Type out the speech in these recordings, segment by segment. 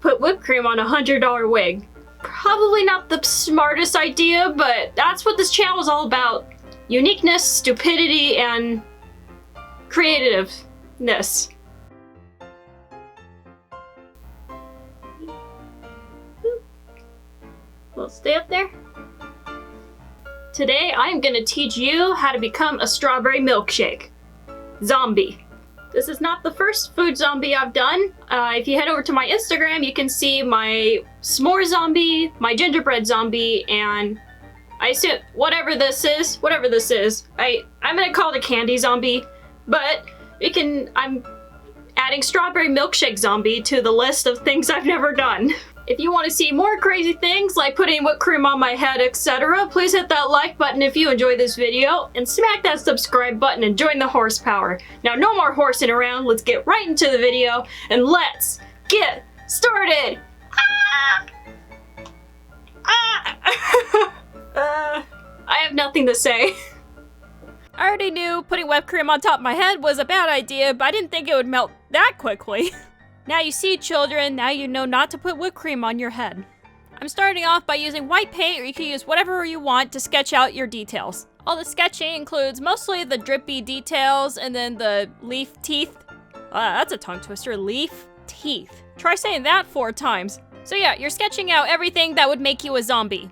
put whipped cream on a $100 wig. Probably not the smartest idea, but that's what this channel is all about. Uniqueness, stupidity, and creativeness. Well, stay up there. Today, I'm gonna teach you how to become a strawberry milkshake zombie. This is not the first food zombie I've done. If you head over to my Instagram, you can see my s'more zombie, my gingerbread zombie, and I assume whatever this is. I'm gonna call it a candy zombie, but I'm adding strawberry milkshake zombie to the list of things I've never done. If you want to see more crazy things like putting whipped cream on my head, etc., please hit that like button if you enjoy this video, and smack that subscribe button and join the horsepower. Now, no more horsing around, let's get right into the video, and let's get started! I have nothing to say. I already knew putting whipped cream on top of my head was a bad idea, but I didn't think it would melt that quickly. Now you see, children, now you know not to put whipped cream on your head. I'm starting off by using white paint, or you can use whatever you want to sketch out your details. All the sketching includes mostly the drippy details and then the leaf teeth. That's a tongue twister, leaf teeth. Try saying that 4 times. So yeah, you're sketching out everything that would make you a zombie.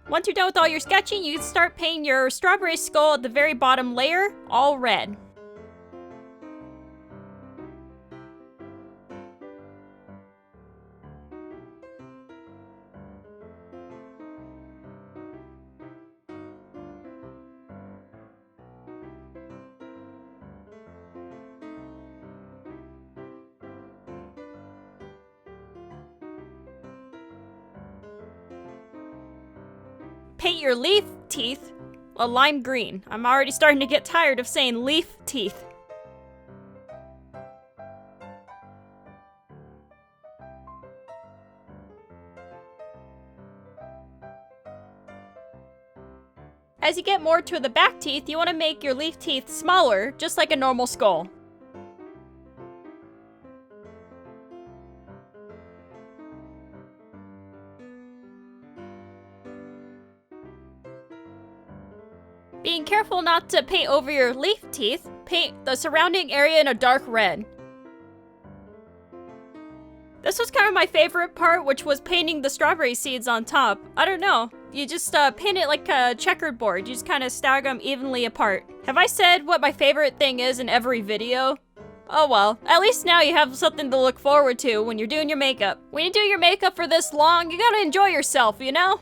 Once you're done with all your sketching, you can start painting your strawberry skull at the very bottom layer, all red. Paint your leaf teeth a lime green. I'm already starting to get tired of saying leaf teeth. As you get more to the back teeth, you want to make your leaf teeth smaller, just like a normal skull. Being careful not to paint over your leaf teeth, paint the surrounding area in a dark red. This was kind of my favorite part, which was painting the strawberry seeds on top. I don't know, you just paint it like a checkered board. You just kind of stagger them evenly apart. Have I said what my favorite thing is in every video? Oh well, at least now you have something to look forward to when you're doing your makeup. When you do your makeup for this long, you gotta enjoy yourself, you know?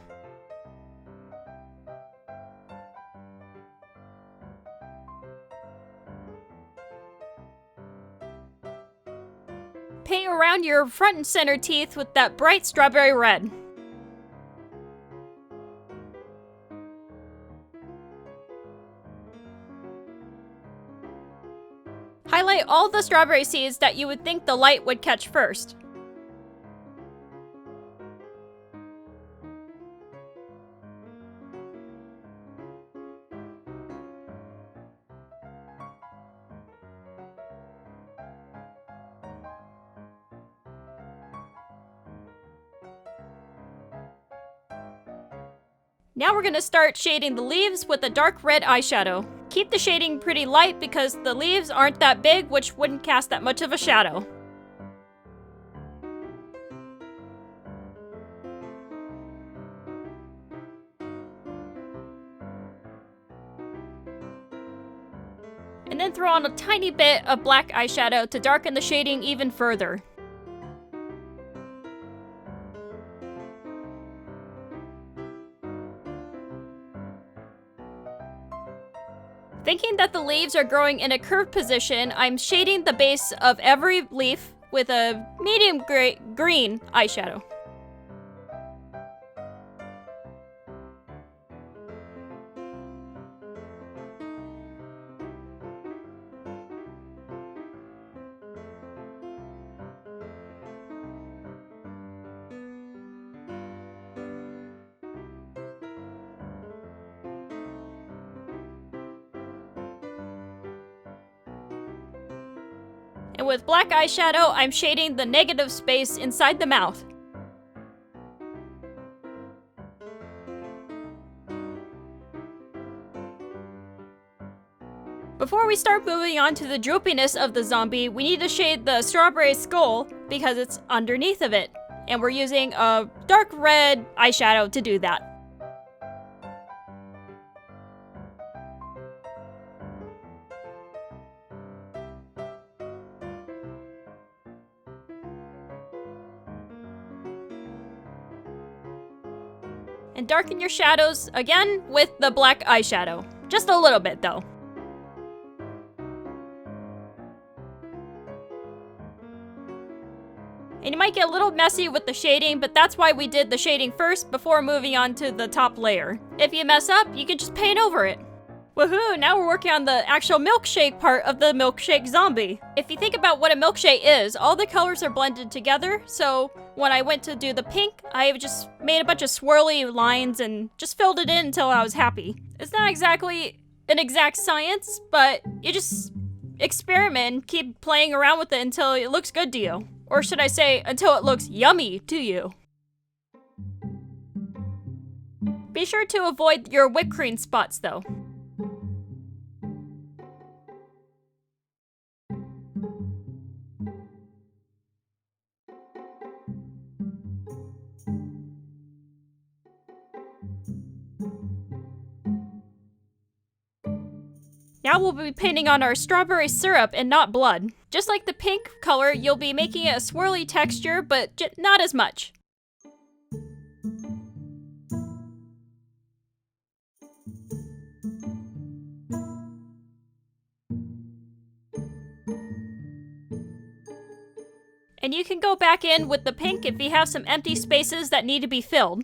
Paint around your front and center teeth with that bright strawberry red. Highlight all the strawberry seeds that you would think the light would catch first. Now we're gonna start shading the leaves with a dark red eyeshadow. Keep the shading pretty light because the leaves aren't that big, which wouldn't cast that much of a shadow. And then throw on a tiny bit of black eyeshadow to darken the shading even further. Thinking that the leaves are growing in a curved position, I'm shading the base of every leaf with a medium green eyeshadow. And with black eyeshadow, I'm shading the negative space inside the mouth. Before we start moving on to the droopiness of the zombie, we need to shade the strawberry skull because it's underneath of it. And we're using a dark red eyeshadow to do that. And darken your shadows again with the black eyeshadow. Just a little bit though. And you might get a little messy with the shading, but that's why we did the shading first before moving on to the top layer. If you mess up, you can just paint over it. Woohoo! Now we're working on the actual milkshake part of the milkshake zombie. If you think about what a milkshake is, all the colors are blended together, so when I went to do the pink, I just made a bunch of swirly lines and just filled it in until I was happy. It's not exactly an exact science, but you just experiment and keep playing around with it until it looks good to you. Or should I say, until it looks yummy to you. Be sure to avoid your whipped cream spots though. Now we'll be painting on our strawberry syrup and not blood. Just like the pink color, you'll be making it a swirly texture, but not as much. And you can go back in with the pink if you have some empty spaces that need to be filled.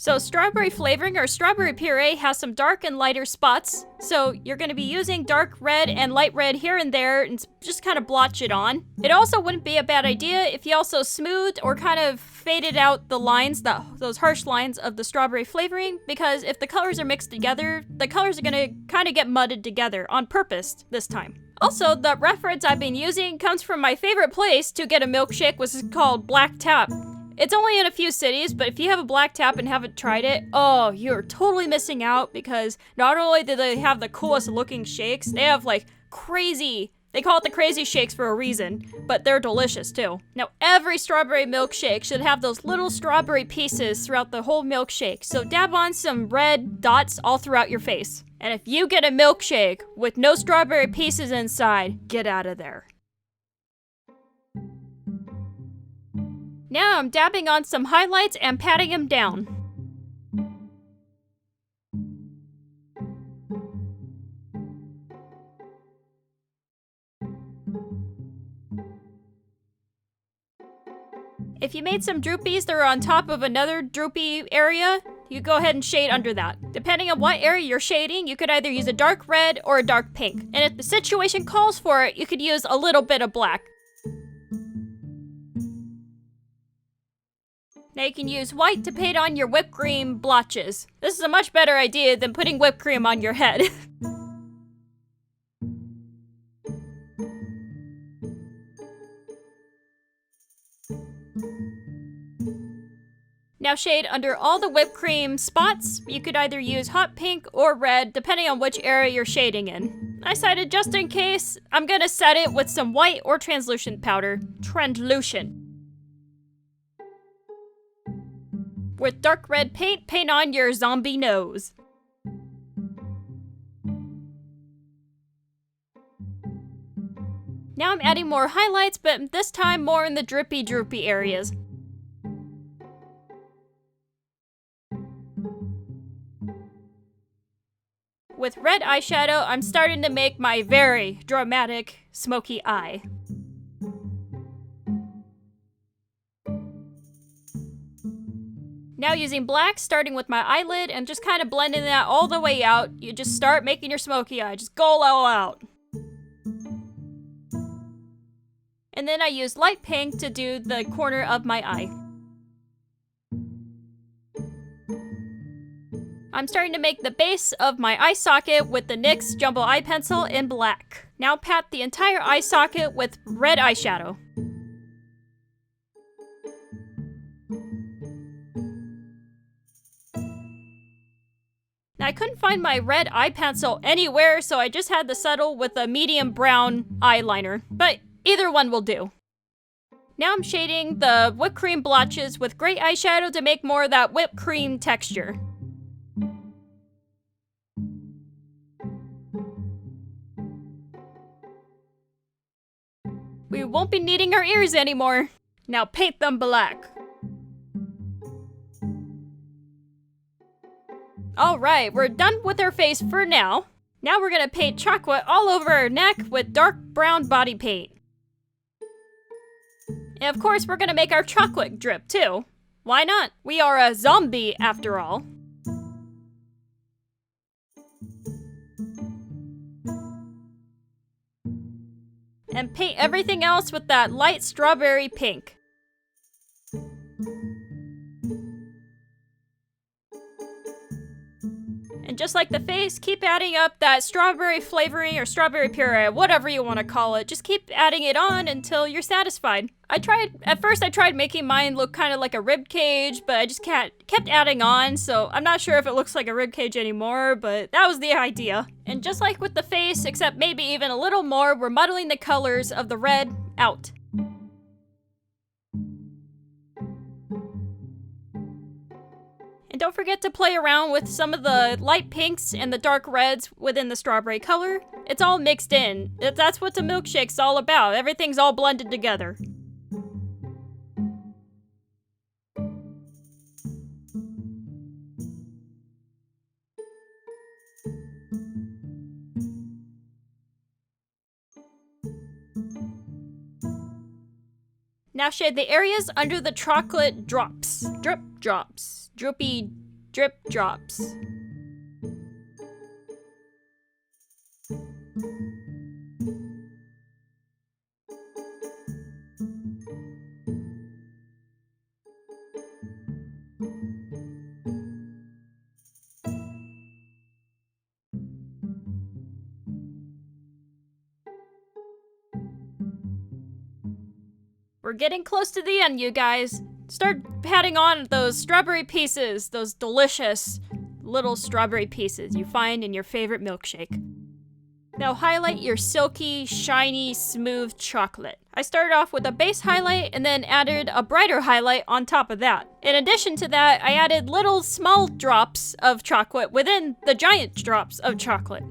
So strawberry flavoring or strawberry puree has some dark and lighter spots, so you're going to be using dark red and light red here and there and just kind of blotch it on. It also wouldn't be a bad idea if you also smoothed or kind of faded out the lines, those harsh lines of the strawberry flavoring, because if the colors are mixed together, the colors are going to kind of get mudded together on purpose this time. Also, the reference I've been using comes from my favorite place to get a milkshake, which is called Black Tap. It's only in a few cities, but if you have a Black Tap and haven't tried it, oh, you're totally missing out because not only do they have the coolest looking shakes, they have like crazy, they call it the crazy shakes for a reason, but they're delicious too. Now, every strawberry milkshake should have those little strawberry pieces throughout the whole milkshake, so dab on some red dots all throughout your face. And if you get a milkshake with no strawberry pieces inside, get out of there. Now I'm dabbing on some highlights and patting them down. If you made some droopies that are on top of another droopy area, you go ahead and shade under that. Depending on what area you're shading, you could either use a dark red or a dark pink. And if the situation calls for it, you could use a little bit of black. Now you can use white to paint on your whipped cream blotches. This is a much better idea than putting whipped cream on your head. Now shade under all the whipped cream spots. You could either use hot pink or red, depending on which area you're shading in. I decided just in case, I'm gonna set it with some white or translucent powder. Translucent. With dark red paint, paint on your zombie nose. Now I'm adding more highlights, but this time more in the drippy, droopy areas. With red eyeshadow, I'm starting to make my very dramatic, smoky eye. Now using black, starting with my eyelid, and just kind of blending that all the way out. You just start making your smoky eye, just go all out. And then I use light pink to do the corner of my eye. I'm starting to make the base of my eye socket with the NYX Jumbo Eye Pencil in black. Now pat the entire eye socket with red eyeshadow. Now I couldn't find my red eye pencil anywhere, so I just had to settle with a medium brown eyeliner. But either one will do. Now I'm shading the whipped cream blotches with gray eyeshadow to make more of that whipped cream texture. We won't be needing our ears anymore. Now paint them black. Alright, we're done with her face for now. Now we're gonna paint chocolate all over her neck with dark brown body paint. And of course, we're gonna make our chocolate drip too. Why not? We are a zombie after all. And paint everything else with that light strawberry pink. And just like the face, keep adding up that strawberry flavoring or strawberry puree, whatever you want to call it. Just keep adding it on until you're satisfied. At first I tried making mine look kind of like a rib cage, but I just kept adding on, so I'm not sure if it looks like a rib cage anymore, but that was the idea. And just like with the face, except maybe even a little more, we're muddling the colors of the red out. And don't forget to play around with some of the light pinks and the dark reds within the strawberry color. It's all mixed in. That's what the milkshake's all about. Everything's all blended together. Now shade the areas under the chocolate drops. Drip drops. Droopy drip drops. We're getting close to the end, you guys. Start patting on those strawberry pieces, those delicious little strawberry pieces you find in your favorite milkshake. Now highlight your silky, shiny, smooth chocolate. I started off with a base highlight and then added a brighter highlight on top of that. In addition to that, I added little small drops of chocolate within the giant drops of chocolate.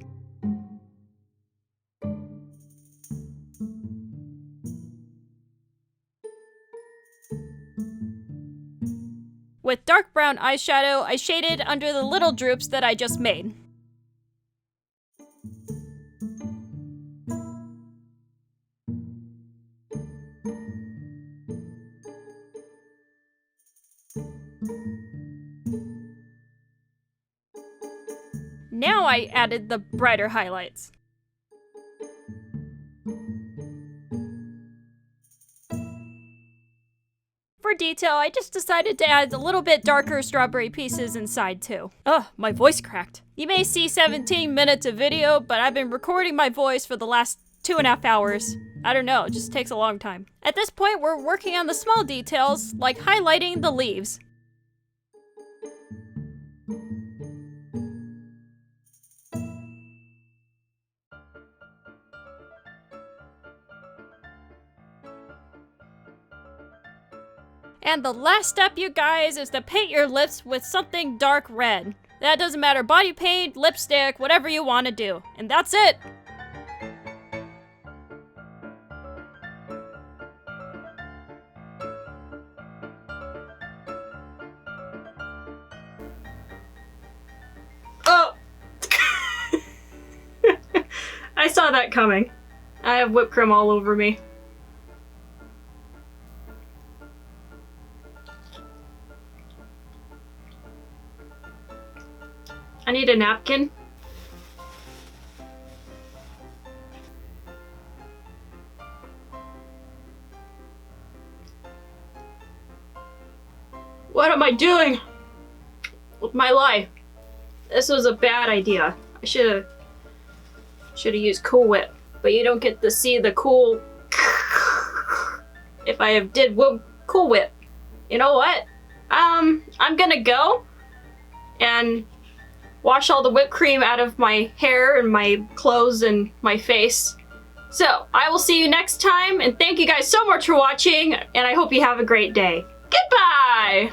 With dark brown eyeshadow, I shaded under the little droops that I just made. Now I added the brighter highlights. For detail, I just decided to add a little bit darker strawberry pieces inside too. Ugh, my voice cracked. You may see 17 minutes of video, but I've been recording my voice for the last 2.5 hours. I don't know, it just takes a long time. At this point, we're working on the small details, like highlighting the leaves. And the last step, you guys, is to paint your lips with something dark red. That doesn't matter, body paint, lipstick, whatever you want to do. And that's it! Oh! I saw that coming. I have whipped cream all over me. I need a napkin. What am I doing with my life? This was a bad idea. I should have used Cool Whip, but you don't get to see the cool if I did Cool Whip. You know what? I'm gonna go and wash all the whipped cream out of my hair and my clothes and my face. So, I will see you next time, and thank you guys so much for watching, and I hope you have a great day. Goodbye!